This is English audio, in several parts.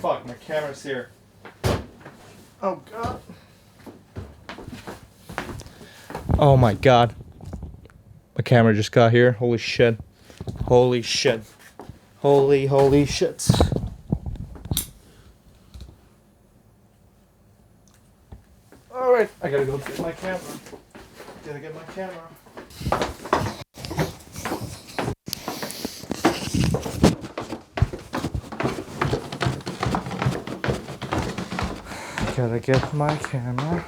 fuck, my camera's here. Oh god. Oh my god. My camera just got here. Holy shit. Holy shit. Holy shit. Alright, I gotta go get my camera. Gotta get my camera. Gotta get my camera.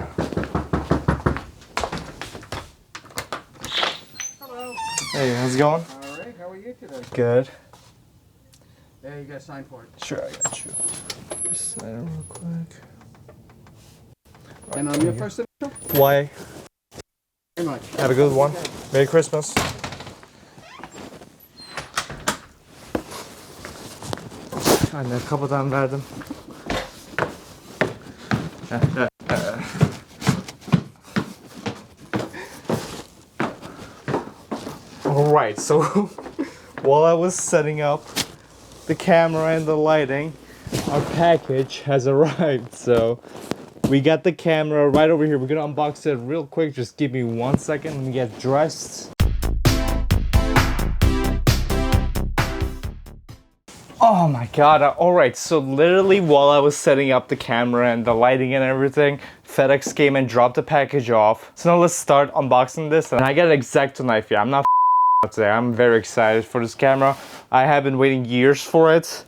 Hello. Hey, how's it going? Alright, how are you today? Good. Yeah, you got to sign for it. Sure, I got you. Just sign it real quick. And on your first initial? Why? Very much. Have a good one. Merry Christmas. And a couple times verdim. Alright, so while I was setting up the camera and the lighting, our package has arrived. So we got the camera right over here. We're gonna unbox it real quick. Just give me 1 second. Let me get dressed. Oh my god. Alright, so literally while I was setting up the camera and the lighting and everything, FedEx came and dropped the package off. So now let's start unboxing this. And I got an X-Acto knife here. I'm not today. I'm very excited for this camera. I have been waiting years for it.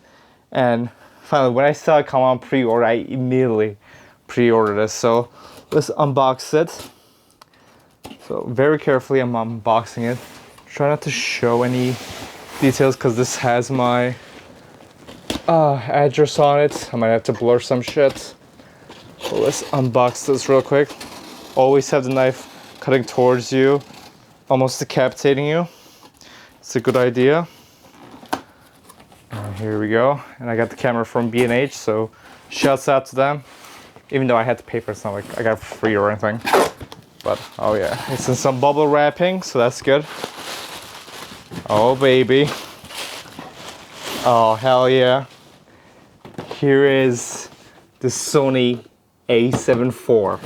And finally, when I saw it come on pre-order, I immediately pre-ordered this. So let's unbox it. So very carefully I'm unboxing it. Try not to show any details because this has my address on it. I might have to blur some shit. So let's unbox this real quick. Always have the knife cutting towards you, almost decapitating you. It's a good idea. And here we go. And I got the camera from B&H, so shouts out to them. Even though I had to pay for it, it's not like I got it for free or anything. But oh yeah, it's in some bubble wrapping, so that's good. Oh baby. Oh hell yeah. Here is the Sony A7IV.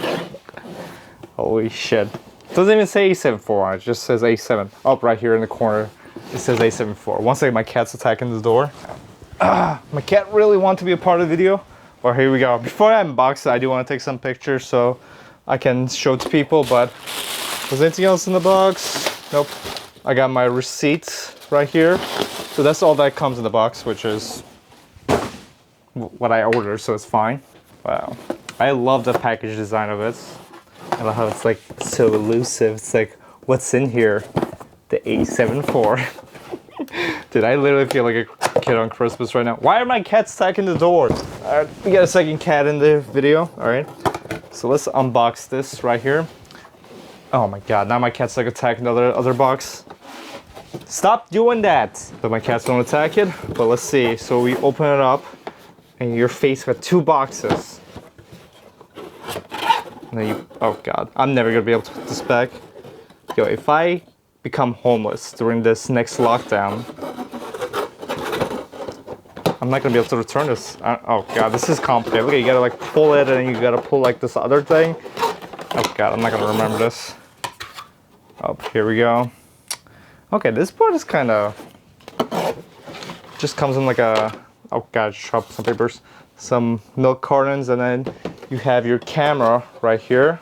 Holy shit. It doesn't even say A7IV on it, it just says A7. Up right here in the corner, it says A7IV. One second, my cat's attacking the door. My cat really wants to be a part of the video. Well, here we go. Before I unbox it, I do want to take some pictures so I can show it to people, but was anything else in the box? Nope. I got my receipt right here. So that's all that comes in the box, which is what I ordered, so it's fine. Wow. I love the package design of it. I love how it's like so elusive. It's like, what's in here? The A7IV. Dude, I literally feel like a kid on Christmas right now. Why are my cats attacking the door? Alright, we got a second cat in the video. Alright. So let's unbox this right here. Oh my god, now my cat's like attacking the other box. Stop doing that! But my cats don't attack it. But let's see. So we open it up and you're faced with two boxes. And then you, oh god, I'm never gonna be able to put this back. Yo, if I become homeless during this next lockdown, I'm not gonna be able to return this. Oh god, this is complicated. Look, you gotta like pull it and then you gotta pull like this other thing. Oh god, I'm not gonna remember this. Oh, here we go. Okay, this part is kind of just comes in like a, oh god, I just dropped some papers, some milk cartons, and then you have your camera right here.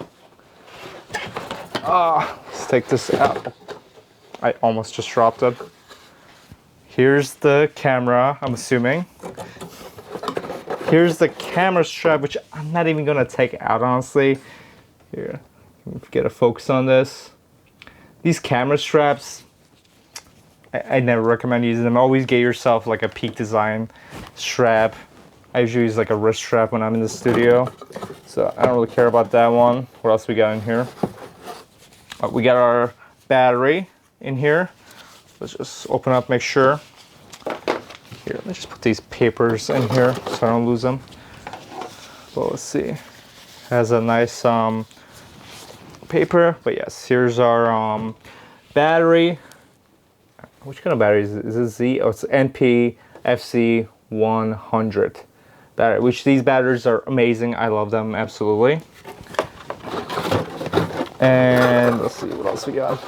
Let's take this out. I almost just dropped it. Here's the camera, I'm assuming. Here's the camera strap, which I'm not even gonna take out, honestly. Here, get a focus on this. These camera straps, I never recommend using them. Always get yourself like a Peak Design strap. I usually use like a wrist strap when I'm in the studio. So I don't really care about that one. What else we got in here? We got our battery in here. Let's just open up, make sure. Here, let's just put these papers in here so I don't lose them. Well, let's see. Has a nice paper, but yes, here's our battery. Which kind of battery is it? Is it Z? Oh, it's NP FC100. battery, which these batteries are amazing. I love them absolutely. And let's see what else we got.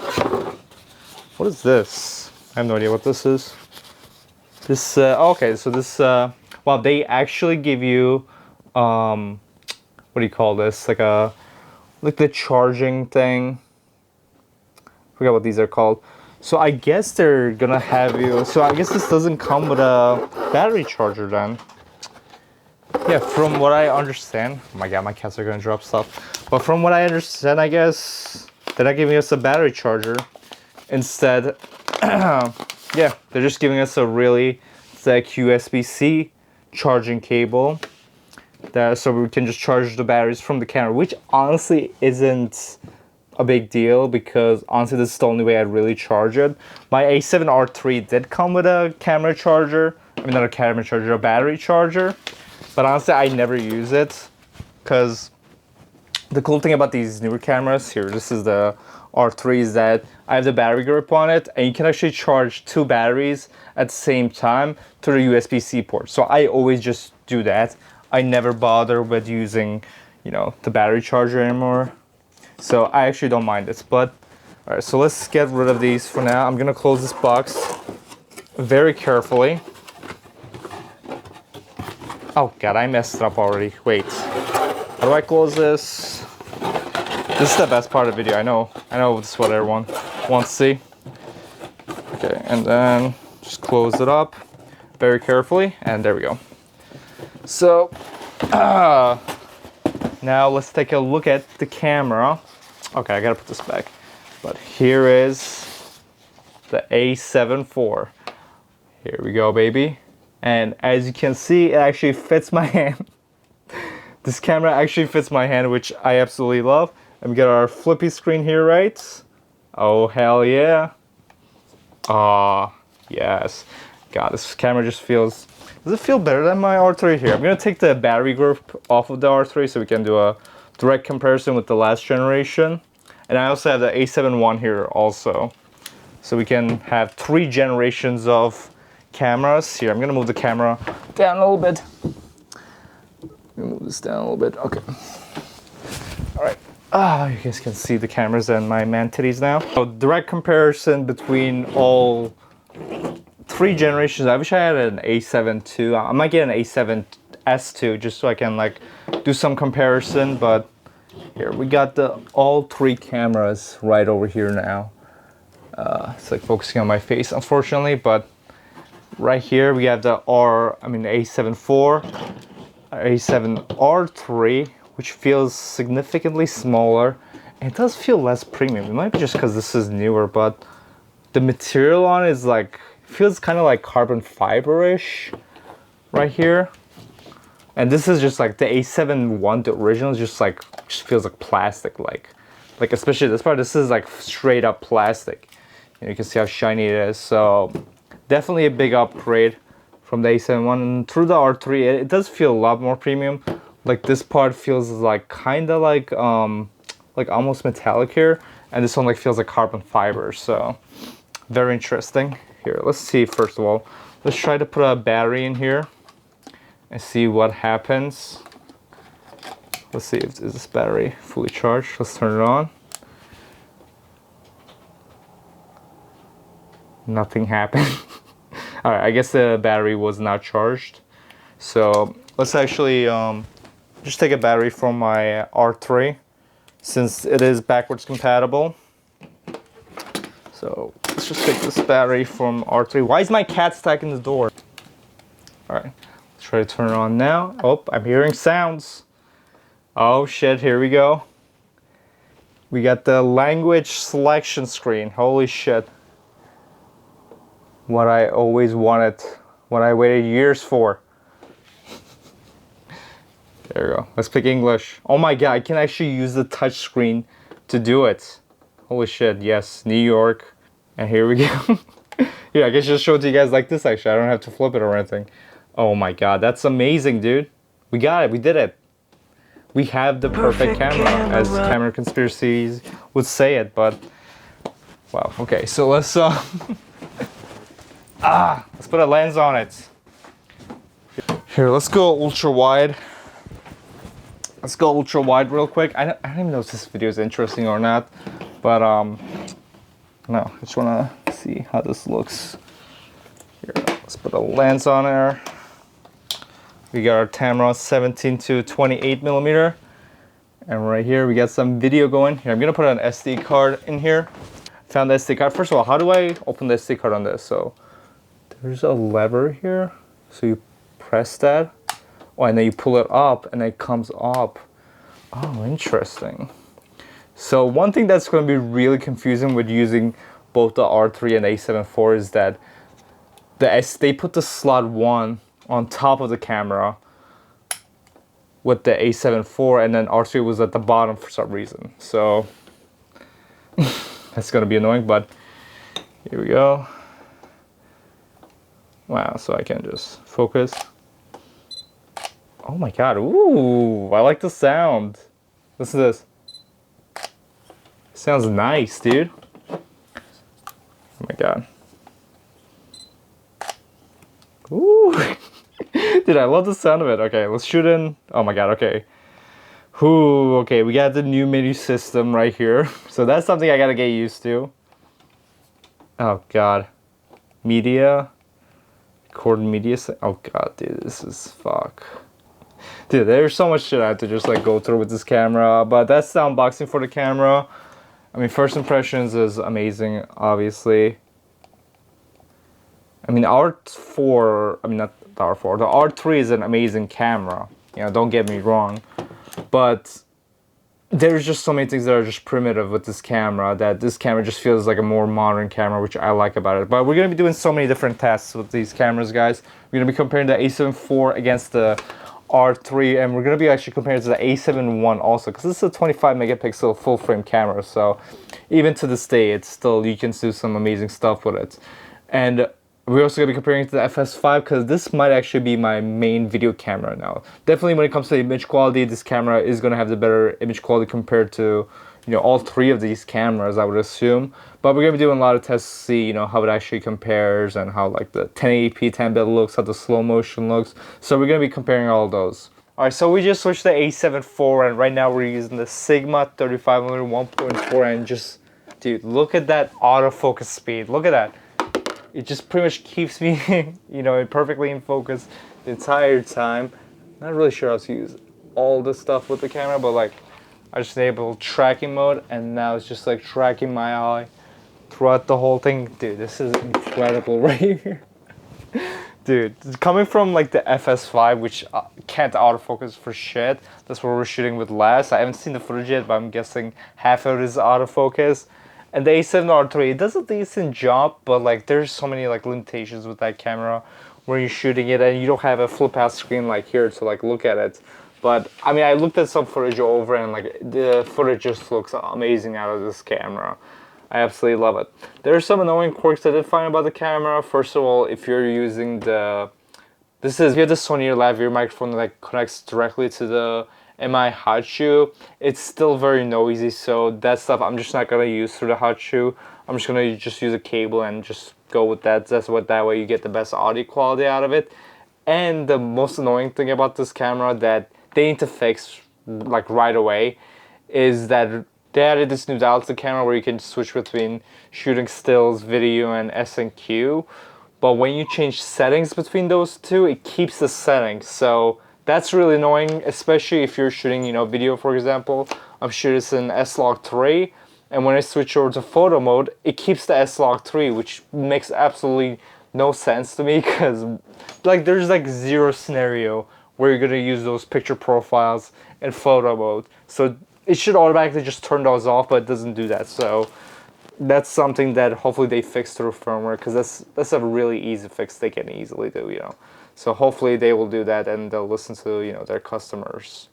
What is this? I have no idea what this is. This okay, so this well, they actually give you what do you call this? Like the charging thing. I forgot what these are called. So I guess they're gonna have you. So I guess this doesn't come with a battery charger then. Yeah, from what I understand. Oh my god, my cats are gonna drop stuff. But from what I understand, I guess they're not giving us a battery charger. Instead, yeah, they're just giving us a really thick USB-C charging cable. So we can just charge the batteries from the camera, which honestly isn't a big deal because honestly this is the only way I'd really charge it. My A7R3 did come with a camera charger. I mean, not a camera charger, a battery charger. But honestly, I never use it because the cool thing about these newer cameras here, this is the R3, is that I have the battery grip on it and you can actually charge 2 batteries at the same time to the USB-C port. So I always just do that. I never bother with using, you know, the battery charger anymore. So I actually don't mind this. But all right, so let's get rid of these for now. I'm gonna close this box very carefully. Oh god, I messed it up already. Wait, how do I close this? This is the best part of the video. I know this is what everyone wants to see. Okay, and then just close it up very carefully, and there we go. So now let's take a look at the camera. Okay, I gotta put this back. But here is the A7IV. Here we go, baby. And as you can see, it actually fits my hand. This camera actually fits my hand, which I absolutely love. And we got our flippy screen here, right? Oh, hell yeah. Ah, yes. God, this camera just feels... Does it feel better than my R3 here? I'm gonna take the battery grip off of the R3 so we can do a direct comparison with the last generation. And I also have the A7 IV here also. So we can have 3 generations of cameras. Here, I'm gonna move the camera down a little bit. Move this down a little bit, okay. All right, you guys can see the cameras and my man titties now. So direct comparison between all 3 generations. I wish I had an A7 II. I might get an A7S II just so I can like do some comparison, but here we got all 3 cameras right over here now. It's like focusing on my face unfortunately, but right here we have the A7IV, A7R3, which feels significantly smaller. And it does feel less premium. It might be just because this is newer, but the material on it is like, feels kind of like carbon fiber-ish right here. And this is just like the A7 I, the original, is just feels like plastic, like especially this part. This is like straight up plastic. And you can see how shiny it is. So definitely a big upgrade from the A7 I. And through the R3, it does feel a lot more premium. Like this part feels like kind of like almost metallic here, and this one like feels like carbon fiber. So very interesting. Here, let's see. First of all, let's try to put a battery in here and see what happens. Let's see if is this battery fully charged. Let's turn it on. Nothing happened. All right, I guess the battery was not charged. So let's actually just take a battery from my R3 since it is backwards compatible. So let's just take this battery from R3. Why is my cat stuck in the door? All right, let's try to turn it on now. Oh, I'm hearing sounds. Oh shit, here we go. We got the language selection screen. Holy shit. What I always wanted, what I waited years for. There we go. Let's pick English. Oh my god, I can actually use the touch screen to do it. Holy shit, yes, New York. And here we go. Yeah, I can just show it to you guys like this actually. I don't have to flip it or anything. Oh my god, that's amazing, dude. We got it, we did it. We have the perfect camera, as camera conspiracies would say it, but... Wow, okay, so let's let's put a lens on it. Here, let's go ultra wide. Let's go ultra wide real quick. I don't even know if this video is interesting or not, but no, I just wanna see how this looks. Here, let's put a lens on there. We got our Tamron 17 to 28 millimeter, and right here we got some video going. Here, I'm gonna put an SD card in here. Found the SD card. First of all, how do I open the SD card on this? So there's a lever here, so you press that. Oh, and then you pull it up and it comes up. Oh, interesting. So one thing that's going to be really confusing with using both the R3 and A7IV is that they put the slot 1 on top of the camera with the A7IV, and then R3 was at the bottom for some reason. So that's going to be annoying, but here we go. Wow, so I can just focus. Oh my god, ooh, I like the sound. Listen to this. Sounds nice, dude. Oh my god. Ooh. Dude, I love the sound of it. Okay, let's shoot in. Oh my god, okay. Ooh, okay, we got the new menu system right here. So that's something I gotta get used to. Oh god. Media. Record media. Oh god, dude, this is fuck. Dude, there's so much shit I have to just like go through with this camera, but that's the unboxing for the camera. I mean, first impressions is amazing, obviously. I mean, R4, I mean, not the R4, the R3 is an amazing camera. You know, don't get me wrong. But there's just so many things that are just primitive with this camera that this camera just feels like a more modern camera, which I like about it. But we're going to be doing so many different tests with these cameras, guys. We're going to be comparing the A7IV against the R3, and we're going to be actually comparing to the A7 also, because this is a 25 megapixel full frame camera, so even to this day it's still, you can do some amazing stuff with it. And we're also going to be comparing it to the FS5, because this might actually be my main video camera now. Definitely when it comes to image quality, this camera is going to have the better image quality compared to, you know, all three of these cameras, I would assume. But we're going to be doing a lot of tests to see, you know, how it actually compares and how like the 1080p 10-bit looks, how the slow motion looks. So we're going to be comparing all those. Alright, so we just switched to A7IV, and right now we're using the Sigma 35mm 1.4, and just, dude, look at that autofocus speed. Look at that. It just pretty much keeps me, you know, perfectly in focus the entire time. Not really sure how to use all this stuff with the camera, but like, I just enabled tracking mode, and now it's just like tracking my eye throughout the whole thing. Dude, this is incredible right here. Dude, coming from like the FS5, which can't autofocus for shit. That's what we're shooting with Lavs. I haven't seen the footage yet, but I'm guessing half of it is autofocus. And the A7R3, it does a decent job, but like there's so many like limitations with that camera where you're shooting it and you don't have a flip out screen like here to like look at it. But I mean, I looked at some footage over, and like the footage just looks amazing out of this camera. I absolutely love it. There's some annoying quirks I did find about the camera. First of all, if you're using if you have the SONY A7IV microphone that like connects directly to the MI hot shoe, it's still very noisy, so that stuff I'm just not gonna use through the hot shoe. I'm just gonna just use a cable and just go with that. That way you get the best audio quality out of it. And the most annoying thing about this camera that they need to fix like right away is that they added this new dial to the camera where you can switch between shooting stills, video, and S&Q. But when you change settings between those two, it keeps the settings. So that's really annoying, especially if you're shooting, you know, video, for example. I'm shooting this in S-Log3, and when I switch over to photo mode, it keeps the S-Log3, which makes absolutely no sense to me, because like there's like zero scenario where you're gonna use those picture profiles in photo mode. So it should automatically just turn those off, but it doesn't do that. So that's something that hopefully they fix through firmware, because that's a really easy fix they can easily do, you know. So hopefully they will do that and they'll listen to, you know, their customers.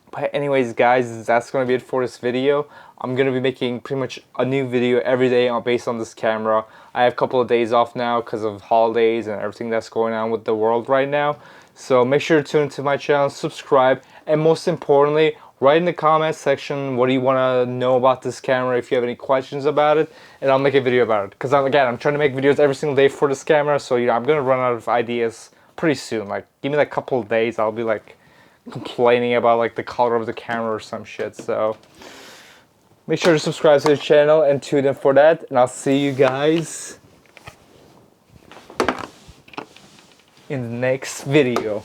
But anyways, guys, that's gonna be it for this video. I'm gonna be making pretty much a new video every day based on this camera. I have a couple of days off now because of holidays and everything that's going on with the world right now. So make sure to tune into my channel, subscribe, and most importantly, write in the comments section what do you want to know about this camera, if you have any questions about it, and I'll make a video about it. Because again, I'm trying to make videos every single day for this camera, so you know, I'm gonna run out of ideas pretty soon. Like, give me like a couple of days, I'll be like complaining about like the color of the camera or some shit. So make sure to subscribe to the channel and tune in for that. And I'll see you guys in the next video.